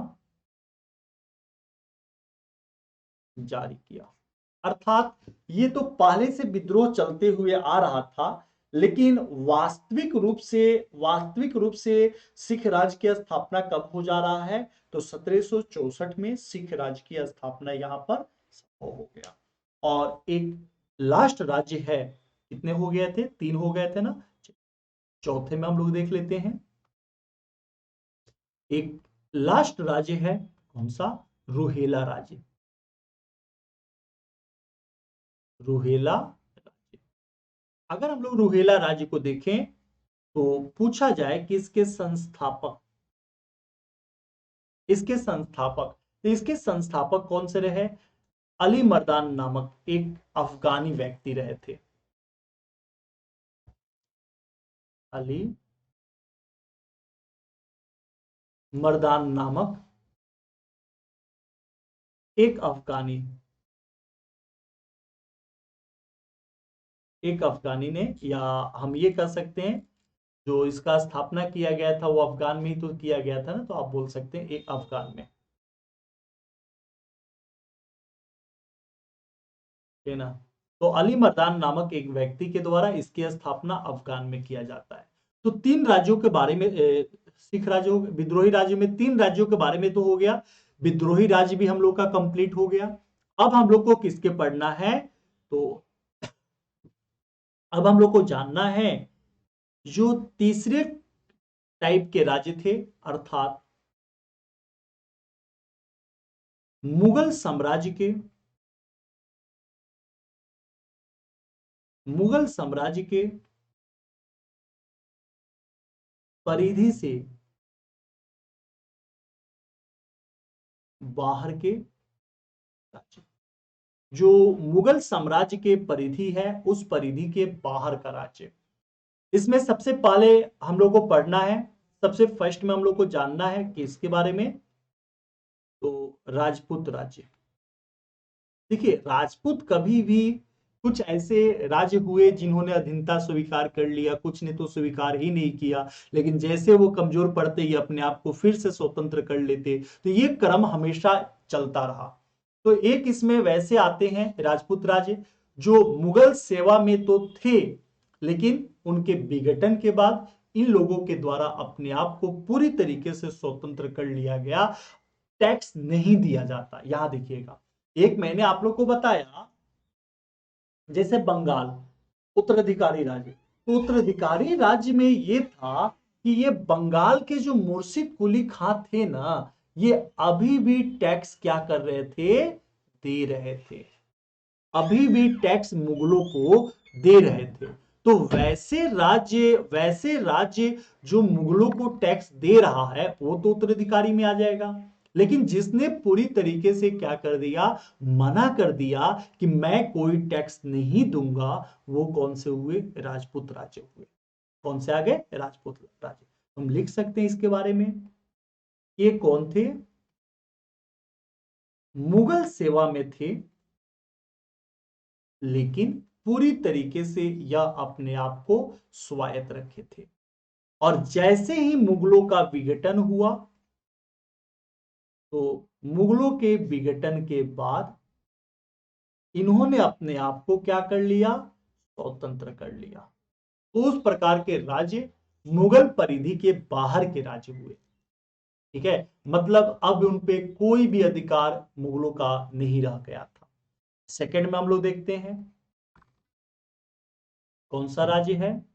जारी किया। अर्थात ये तो पहले से विद्रोह चलते हुए आ रहा था, लेकिन वास्तविक रूप से सिख राज्य की स्थापना कब हो जा रहा है, तो 1764 में सिख राज्य की स्थापना यहां पर संभव हो गया। और एक लास्ट राज्य है, कितने हो गए थे, 3 हो गए थे ना, चौथे में हम लोग देख लेते हैं। एक लास्ट राज्य है, कौन सा, रूहेला राज्य। रूहेला राज्य, अगर हम लोग रूहेला राज्य को देखें तो पूछा जाए कि इसके संस्थापक कौन से रहे, अली मर्दान नामक एक अफगानी व्यक्ति रहे थे। अली मर्दान नामक एक अफगानी ने, या हम ये कह सकते हैं जो इसका स्थापना किया गया था वो अफगान में ही तो किया गया था ना, तो आप बोल सकते हैं एक अफगान में, है ना। तो अली मर्दान नामक एक व्यक्ति के द्वारा इसकी स्थापना अफगान में किया जाता है। तो 3 राज्यों के बारे में, सिख राज्यों, विद्रोही राज्यों में 3 राज्यों के बारे में तो हो गया। विद्रोही राज्य भी हम लोग का कंप्लीट हो गया। अब हम लोग को किसके पढ़ना है, तो अब हम लोग को जानना है जो तीसरे टाइप के राज्य थे, अर्थात मुगल साम्राज्य के परिधि से बाहर के राज्य। जो मुगल साम्राज्य के परिधि है, उस परिधि के बाहर का राज्य। इसमें सबसे पहले हम लोग को पढ़ना है, सबसे फर्स्ट में हम लोग को जानना है कि इसके बारे में, तो राजपूत राज्य। देखिए, राजपूत कभी भी, कुछ ऐसे राज्य हुए जिन्होंने अधीनता स्वीकार कर लिया, कुछ ने तो स्वीकार ही नहीं किया, लेकिन जैसे वो कमजोर पड़ते ही अपने आप को फिर से स्वतंत्र कर लेते, तो ये क्रम हमेशा चलता रहा। तो एक इसमें वैसे आते हैं राजपूत राज्य जो मुगल सेवा में तो थे, लेकिन उनके विघटन के बाद इन लोगों के द्वारा अपने आप को पूरी तरीके से स्वतंत्र कर लिया गया, टैक्स नहीं दिया जाता। यहां देखिएगा, एक मैंने आप लोग को बताया जैसे बंगाल उत्तराधिकारी राज्य, तो उत्तराधिकारी राज्य में ये था कि ये बंगाल के जो मुर्शिद कुली खां थे ना, ये अभी भी टैक्स क्या कर रहे थे, दे रहे थे, अभी भी टैक्स मुगलों को दे रहे थे। तो वैसे राज्य जो मुगलों को टैक्स दे रहा है वो तो उत्तराधिकारी में आ जाएगा। लेकिन जिसने पूरी तरीके से क्या कर दिया, मना कर दिया कि मैं कोई टैक्स नहीं दूंगा, वो कौन से हुए, राजपूत राज्य हुए। कौन से आ गए, राजपूत राज्य। हम लिख सकते हैं इसके बारे में, ये कौन थे, मुगल सेवा में थे, लेकिन पूरी तरीके से यह अपने आप को स्वायत्त रखे थे। और जैसे ही मुगलों का विघटन हुआ, तो मुगलों के विघटन के बाद इन्होंने अपने आप को क्या कर लिया, स्वतंत्र कर लिया। तो उस प्रकार के राज्य मुगल परिधि के बाहर के राज्य हुए। ठीक है, मतलब अब उन पे कोई भी अधिकार मुगलों का नहीं रह गया था। सेकंड में हम लोग देखते हैं कौन सा राज्य है,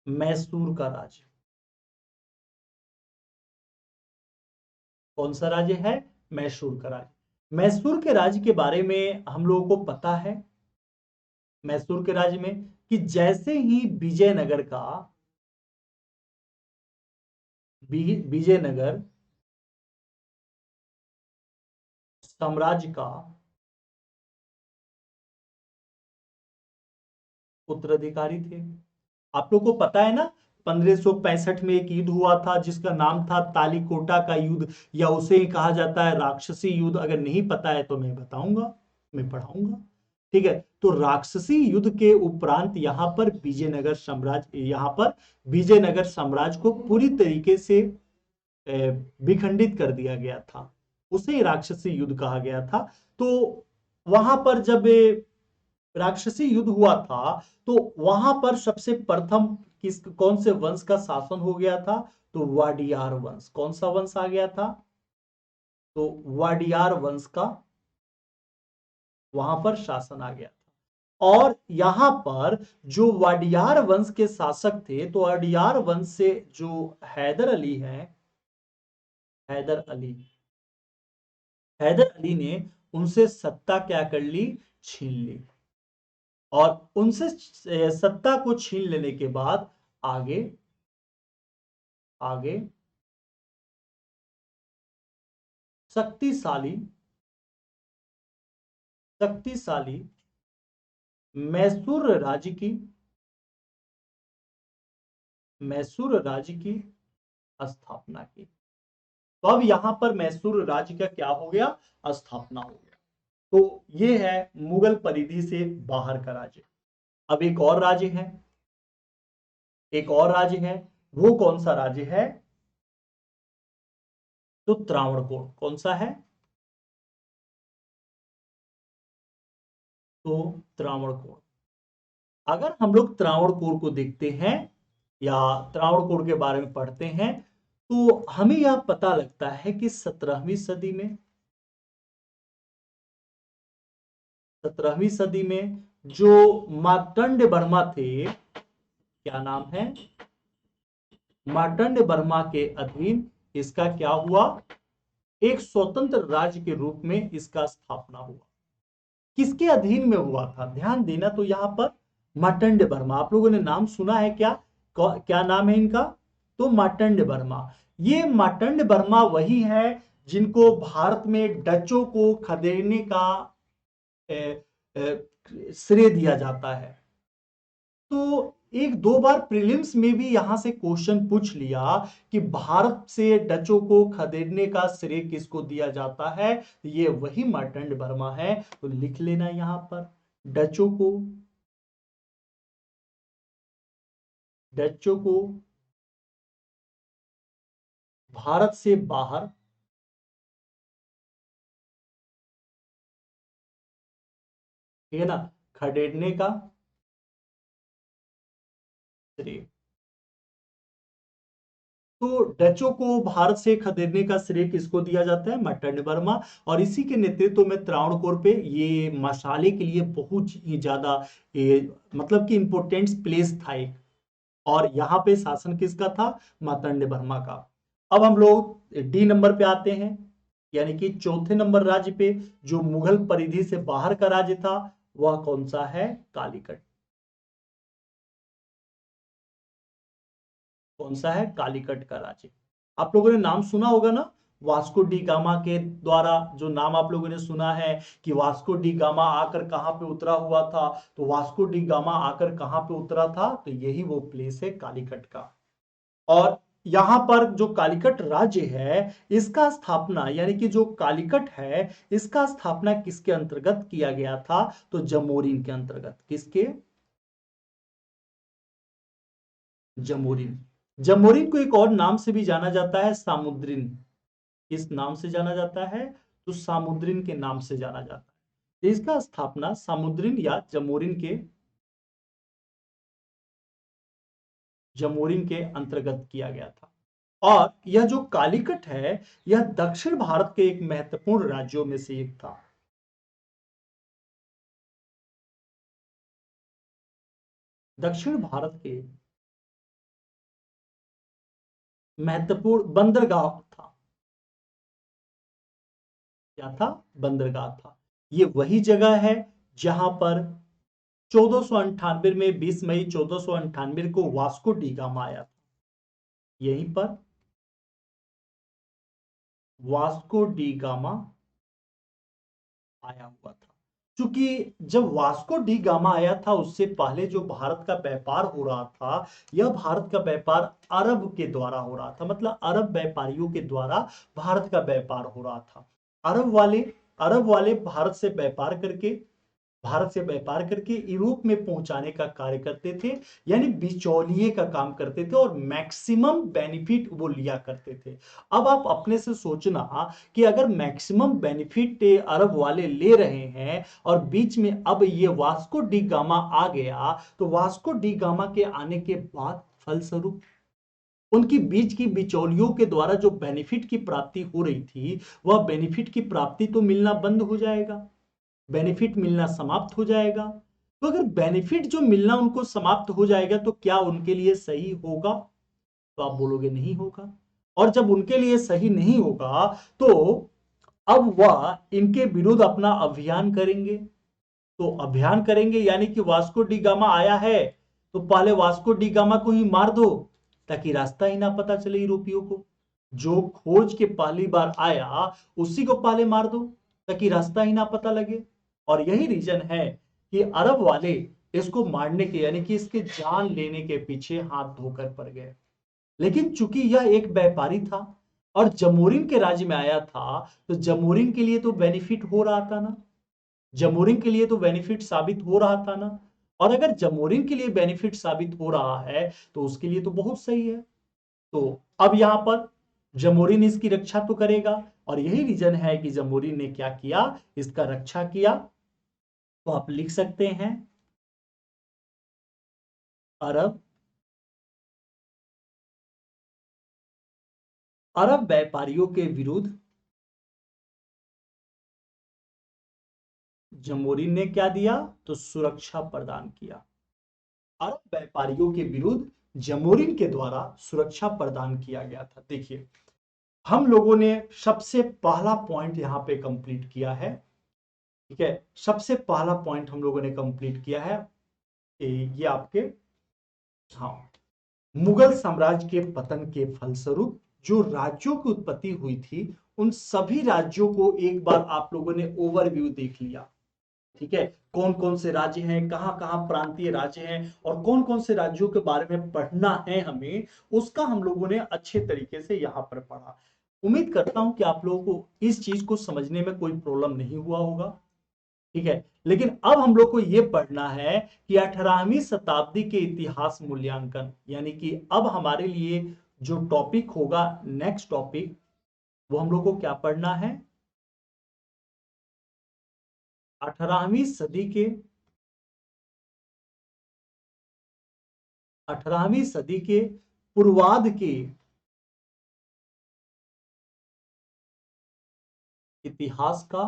मैसूर का राज्य। कौन सा राज्य है, मैसूर का राज्य। मैसूर के राज्य के बारे में हम लोगों को पता है, मैसूर के राज्य में कि जैसे ही विजयनगर साम्राज्य का उत्तराधिकारी थे। आप लोग को पता है ना, 1565 में एक युद्ध हुआ था जिसका नाम था तालीकोटा का युद्ध, या उसे ही कहा जाता है राक्षसी युद्ध। अगर नहीं पता है तो मैं बताऊंगा, मैं पढ़ाऊंगा। ठीक है, तो राक्षसी युद्ध के उपरांत यहां पर विजयनगर साम्राज्य को पूरी तरीके से विखंडित कर दिया गया था। उसे ही राक्षसी युद्ध कहा गया था। तो वहां पर जब राक्षसी युद्ध हुआ था, तो वहां पर सबसे प्रथम कौन से वंश का शासन हो गया था, तो वाडियार वंश। कौन सा वंश आ गया था, तो वाडियार वंश का वहां पर शासन आ गया था। और यहां पर जो वाडियार वंश के शासक थे, तो वाडियार वंश से जो हैदर अली हैं, हैदर अली हैदर अली ने उनसे सत्ता क्या कर ली, छीन ली। और उनसे सत्ता को छीन लेने के बाद आगे आगे शक्तिशाली शक्तिशाली मैसूर राज्य की स्थापना की। तो अब यहां पर मैसूर राज्य का क्या हो गया, स्थापना हो गया। तो ये है मुगल परिधि से बाहर का राज्य। अब एक और राज्य है, वो कौन सा राज्य है, तो त्रावणकोर। कौन सा है, तो त्रावणकोर। अगर हम लोग त्रावणकोर को देखते हैं या त्रावणकोर के बारे में पढ़ते हैं, तो हमें यह पता लगता है कि 17वीं सदी में जो मार्तंड वर्मा थे, क्या नाम है, मार्तंड वर्मा के अधीन इसका क्या हुआ, एक स्वतंत्र राज्य के रूप में इसका स्थापना हुआ। किसके अधीन में हुआ था, ध्यान देना। तो यहां पर मार्तंड वर्मा, आप लोगों ने नाम सुना है क्या, क्या नाम है इनका, तो मार्तंड वर्मा। ये मार्तंड वर्मा वही है जिनको भारत में डचों को खदेड़ने का श्रेय दिया जाता है। तो एक दो बार प्रीलिम्स में भी यहां से क्वेश्चन पूछ लिया कि भारत से डचों को खदेड़ने का श्रेय किसको दिया जाता है, ये वही मार्तंड वर्मा है। तो लिख लेना यहां पर, डचों को डचों को भारत से बाहर ठीक है ना, खदेड़ने का श्रेय। तो डचों को भारत से खदेड़ने का श्रेय किसको दिया जाता है? मार्तंड वर्मा। और इसी के नेतृत्व में त्रावणकोर पे ये मसाले के लिए बहुत ही ज्यादा मतलब कि इंपोर्टेंट प्लेस था एक। और यहाँ पे शासन किसका था? मार्तंड वर्मा का। अब हम लोग डी नंबर पे आते हैं, यानी कि चौथे नंबर राज्य पे जो मुगल परिधि से बाहर का राज्य था वह कौन सा है? कालीकट। कौन सा है? कालीकट का राज्य। आप लोगों ने नाम सुना होगा ना, वास्को डी गामा के द्वारा जो नाम आप लोगों ने सुना है कि वास्को डी गामा आकर कहां पे उतरा हुआ था, तो वास्को डी गामा आकर कहां पे उतरा था? तो यही वो प्लेस है कालीकट का। और यहां पर जो कालीकट राज्य है इसका स्थापना, यानी कि जो कालीकट है इसका स्थापना किसके अंतर्गत किया गया था? तो जमोरिन के अंतर्गत। किसके? जमोरिन। जमोरिन को एक और नाम से भी जाना जाता है, सामुद्रिन। किस नाम से जाना जाता है? तो सामुद्रिन के नाम से जाना जाता है। इसका स्थापना सामुद्रिन या जमोरिन के अंतर्गत किया गया था। और यह जो कालीकट है यह दक्षिण भारत के एक महत्वपूर्ण राज्यों में से एक था। दक्षिण भारत के महत्वपूर्ण बंदरगाह था। क्या था? बंदरगाह था। ये वही जगह है जहां पर 1498 में 20 मई 1498 को वास्को डी गामा आया था। यहीं पर वास्को डी गामा आया हुआ था। क्योंकि जब वास्को डी गामा आया था उससे पहले जो भारत का व्यापार हो रहा था, यह भारत का व्यापार अरब के द्वारा हो रहा था, मतलब अरब व्यापारियों के द्वारा भारत का व्यापार हो रहा था। अरब वाले भारत से व्यापार करके यूरोप में पहुंचाने का कार्य करते थे, यानी बिचौलिए का काम करते थे और मैक्सिमम बेनिफिट वो लिया करते थे। अब आप अपने से सोचना कि अगर मैक्सिमम बेनिफिट अरब वाले ले रहे हैं और बीच में अब ये वास्को डी गामा आ गया, तो वास्को डी गामा के आने के बाद फलस्वरूप उनकी बीच की बिचौलियों के द्वारा जो बेनिफिट की प्राप्ति हो रही थी, वह बेनिफिट की प्राप्ति तो मिलना बंद हो जाएगा, बेनिफिट मिलना समाप्त हो जाएगा। तो अगर बेनिफिट जो मिलना उनको समाप्त हो जाएगा तो क्या उनके लिए सही होगा? तो आप बोलोगे नहीं होगा। और जब उनके लिए सही नहीं होगा तो अब वह इनके विरुद्ध अपना अभियान करेंगे। तो अभियान करेंगे यानी कि वास्को डी गामा आया है तो पहले वास्को डी गामा को ही मार दो ताकि रास्ता ही ना पता चले यूरोपियों को। जो खोज के पहली बार आया उसी को पहले मार दो ताकि रास्ता ही ना पता लगे। और यही रीजन है कि अरब वाले इसको मारने के यानी कि इसके जान लेने के पीछे हाथ धोकर पड़ गए। लेकिन चूंकि यह एक व्यापारी था और जमोरिन के राज्य में आया था, तो जमोरिन के लिए तो बेनिफिट हो रहा था ना, जमोरिन के लिए तो बेनिफिट साबित हो रहा था ना। और अगर जमोरिन के लिए बेनिफिट साबित हो रहा है तो उसके लिए तो बहुत सही है। तो अब यहां पर जमोरिन इसकी रक्षा तो करेगा, और यही रीजन है कि जमोरिन ने क्या किया, इसका रक्षा किया। तो आप लिख सकते हैं अरब अरब व्यापारियों के विरुद्ध जमोरिन ने क्या दिया, तो सुरक्षा प्रदान किया। अरब व्यापारियों के विरुद्ध जमोरिन के द्वारा सुरक्षा प्रदान किया गया था। देखिए, हम लोगों ने सबसे पहला पॉइंट यहां पे कंप्लीट किया है। ठीक है, सबसे पहला पॉइंट हम लोगों ने कंप्लीट किया है। ये आपके, हाँ, मुगल साम्राज्य के पतन के फलस्वरूप जो राज्यों की उत्पत्ति हुई थी उन सभी राज्यों को एक बार आप लोगों ने ओवरव्यू देख लिया। ठीक है, कौन कौन से राज्य हैं, कहां कहां प्रांतीय राज्य हैं और कौन कौन से राज्यों के बारे में पढ़ना है हमें, उसका हम लोगों ने अच्छे तरीके से यहां पर पढ़ा। उम्मीद करता हूं कि आप लोगों को इस चीज को समझने में कोई प्रॉब्लम नहीं हुआ होगा। ठीक है, लेकिन अब हम लोग को यह पढ़ना है कि 18वीं शताब्दी के इतिहास मूल्यांकन, यानी कि अब हमारे लिए जो टॉपिक होगा, नेक्स्ट टॉपिक, वो हम लोग को क्या पढ़ना है, 18वीं सदी के 18वीं सदी के पूर्वार्ध के इतिहास का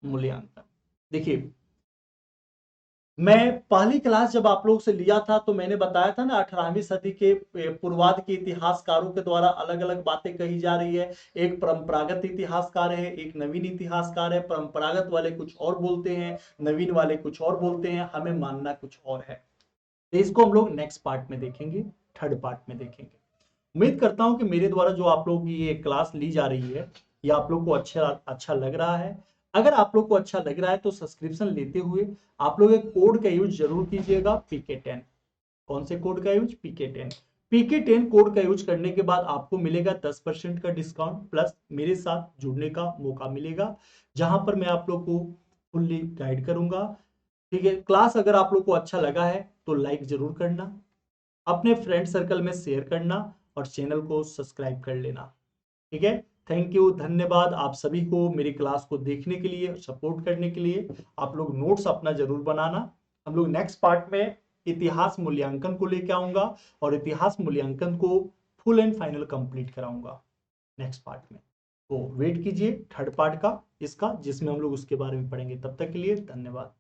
मूल्यांकन। देखिए, मैं पहली क्लास जब आप लोग से लिया था तो मैंने बताया था ना 18वीं सदी के पूर्वाध के इतिहासकारों के द्वारा अलग अलग बातें कही जा रही है। एक परंपरागत इतिहासकार है, एक नवीन इतिहासकार है। परंपरागत वाले कुछ और बोलते हैं, नवीन वाले कुछ और बोलते हैं, हमें मानना कुछ और है। तो इसको हम लोग नेक्स्ट पार्ट में देखेंगे, थर्ड पार्ट में देखेंगे। उम्मीद करता हूं कि मेरे द्वारा जो आप लोग की ये क्लास ली जा रही है ये आप लोग को अच्छा अच्छा लग रहा है। अगर आप लोग को अच्छा लग रहा है तो सब्सक्रिप्शन लेते हुए आप लोग एक कोड का यूज जरूर कीजिएगा, PK10। कौन से कोड का यूज? PK10। PK10 कोड का यूज करने के बाद आपको मिलेगा 10% का डिस्काउंट प्लस मेरे साथ जुड़ने का मौका मिलेगा, जहां पर मैं आप लोग को फुल्ली गाइड करूंगा। ठीक है, क्लास अगर आप लोग को अच्छा लगा है तो लाइक जरूर करना, अपने फ्रेंड सर्कल में शेयर करना और चैनल को सब्सक्राइब कर लेना। ठीक है, थैंक यू, धन्यवाद आप सभी को मेरी क्लास को देखने के लिए, सपोर्ट करने के लिए। आप लोग नोट्स अपना जरूर बनाना। हम लोग नेक्स्ट पार्ट में इतिहास मूल्यांकन को लेकर आऊंगा और इतिहास मूल्यांकन को फुल एंड फाइनल कंप्लीट कराऊंगा नेक्स्ट पार्ट में। तो वेट कीजिए थर्ड पार्ट का इसका, जिसमें हम लोग उसके बारे में पढ़ेंगे। तब तक के लिए धन्यवाद।